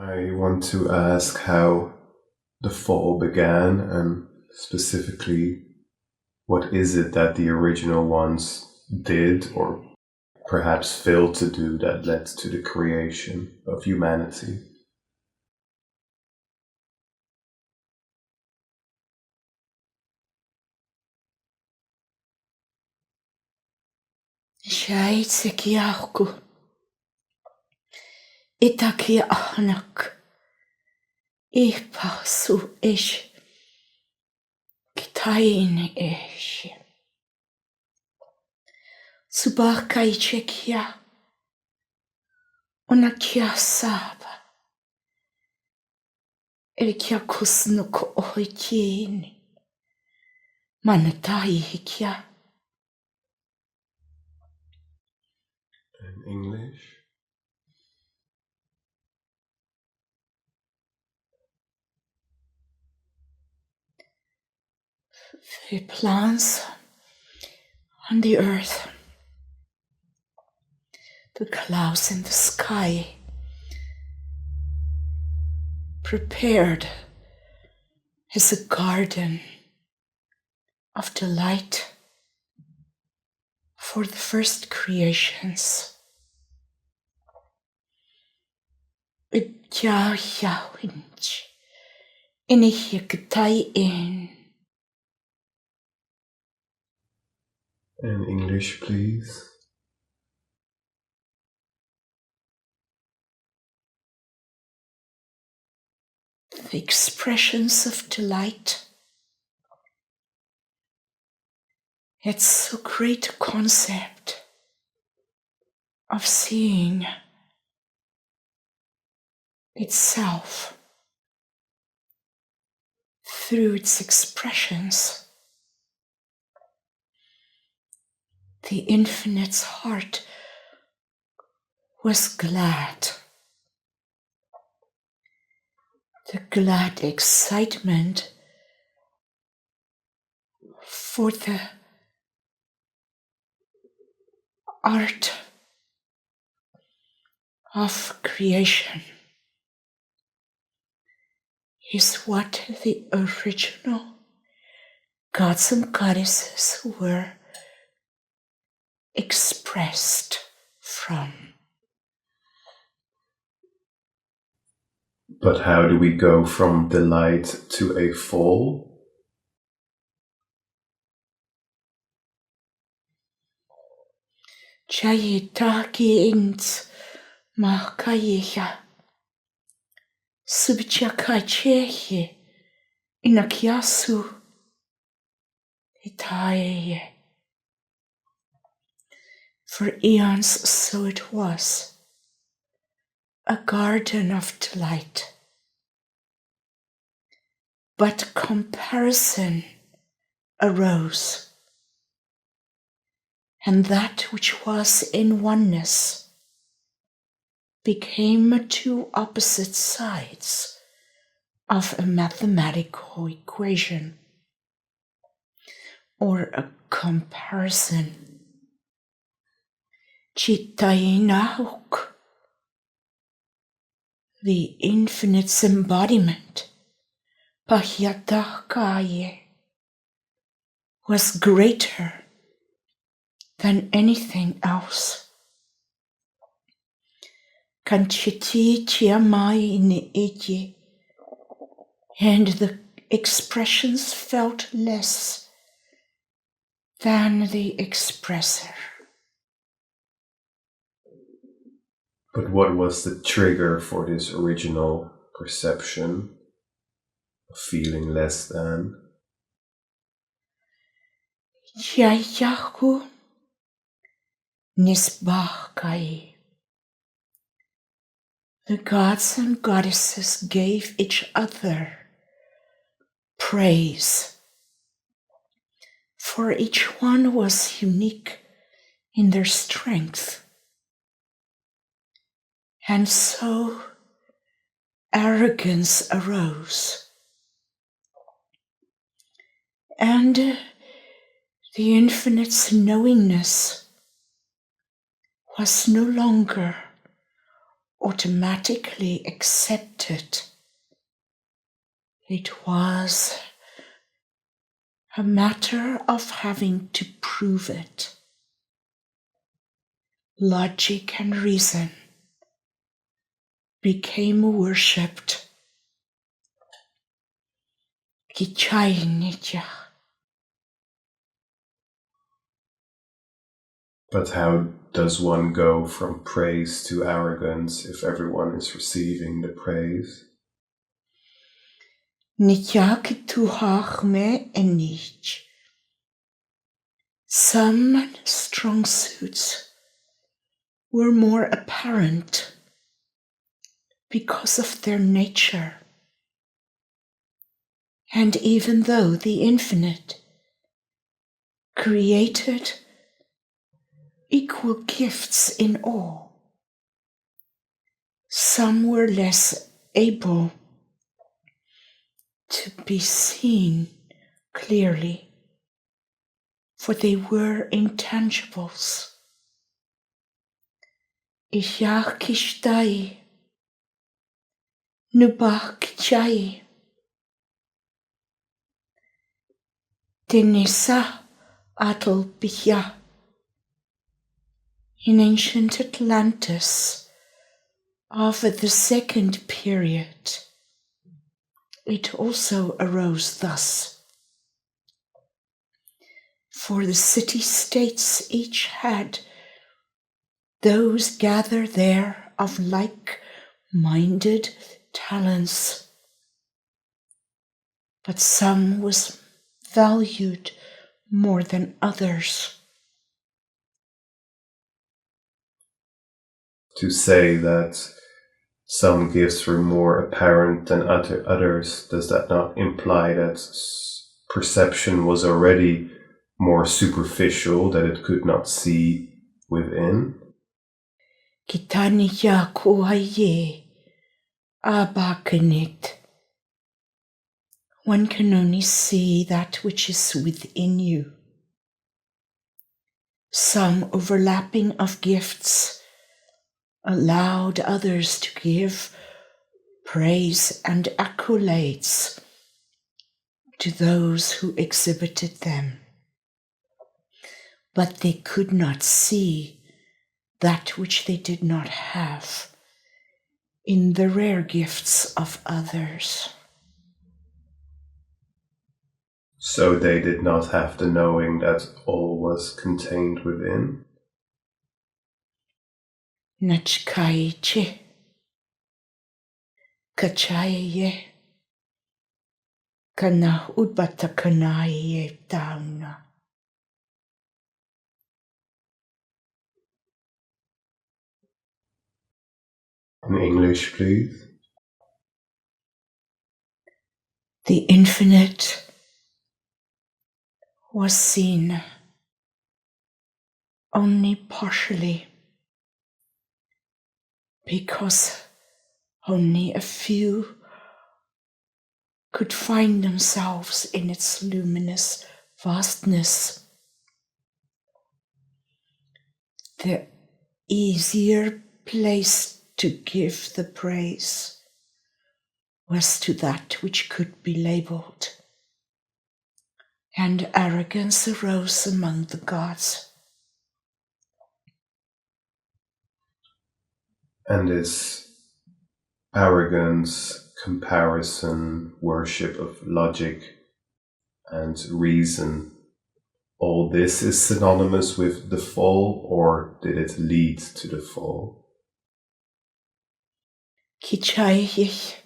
I want to ask how the fall began, and specifically, what is it that the original ones did or perhaps failed to do that led to the creation of humanity? Shaitsekiauku. Itakia anak. Ipasu ish. Kitain ish. Subakai chekia. Unakia saba. Elikia kusnuko ohikin. Manatai hikia. In English? The plants on the earth. The clouds in the sky. Prepared as a garden of delight for the first creations. Yawinch in a hikatai in. In English, please. The expressions of delight. It's so great a concept of seeing itself through its expressions. The infinite's heart was glad. The glad excitement for the art of creation is what the original gods and goddesses were expressed from. But how do we go from delight to a fall? Chayitaki int makayeha subchakachehe inakyasu itaye. For eons so it was, a garden of delight. But comparison arose, and that which was in oneness became two opposite sides of a mathematical equation, or a comparison. Chitainahuk, the infinite's embodiment, Pahyatakaye, was greater than anything else. Kanchiti chiamai ne iti, and the expressions felt less than the expressor. But what was the trigger for this original perception of feeling less than? Yayahu nisbakai. The gods and goddesses gave each other praise, for each one was unique in their strength. And so arrogance arose, and the infinite's knowingness was no longer automatically accepted. It was a matter of having to prove it. Logic and reason became worshipped. But how does one go from praise to arrogance if everyone is receiving the praise? Some strong suits were more apparent because of their nature. And even though the infinite created equal gifts in all, some were less able to be seen clearly, for they were intangibles. Ishakishtai, Nubakchai, Denisa Atal Bihya. In ancient Atlantis, of the second period, it also arose thus. For the city-states each had those gathered there of like-minded talents, but some was valued more than others. To say that some gifts were more apparent than others, does that not imply that perception was already more superficial, that it could not see within? Kitaniya kuaye abakanit. One can only see that which is within you. Some overlapping of gifts allowed others to give praise and accolades to those who exhibited them. But they could not see that which they did not have in the rare gifts of others. So they did not have the knowing that all was contained within? Nachkaiche, kachaye, kana udbatakanaye tauna. In English, please. The infinite was seen only partially, because only a few could find themselves in its luminous vastness. The easier place to give the praise was to that which could be labeled, and arrogance arose among the gods. And this arrogance, comparison, worship of logic and reason, all this is synonymous with the fall, or did it lead to the fall? Kichayich.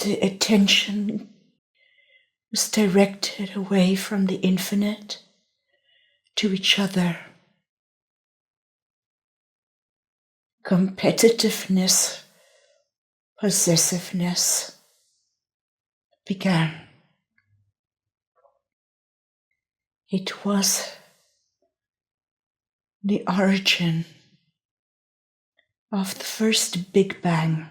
The attention was directed away from the infinite to each other. Competitiveness, possessiveness began. It was the origin of the first Big Bang.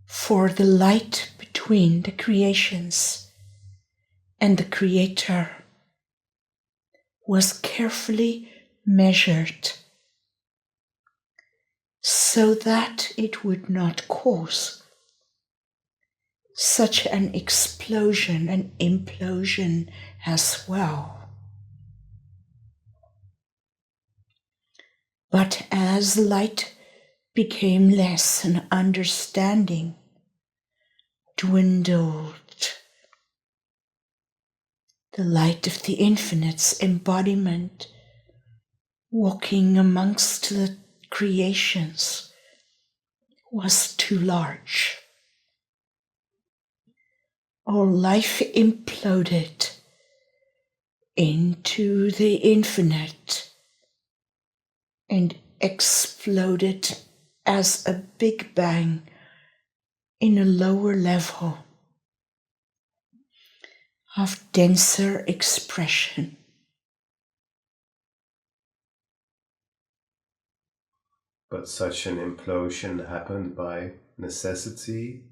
For the light between the creations and the Creator was carefully measured, so that it would not cause such an explosion and implosion as well. But as light became less and understanding dwindled, the light of the infinite's embodiment, walking amongst the creations, was too large. All life imploded into the infinite and exploded as a big bang in a lower level of denser expression. But such an implosion happened by necessity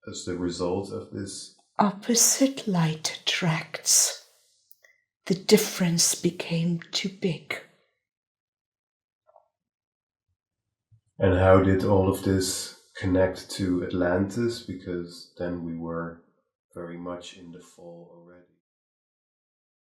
as the result of this. Opposite light attracts. The difference became too big. And how did all of this connect to Atlantis? Because then we were very much in the fall already.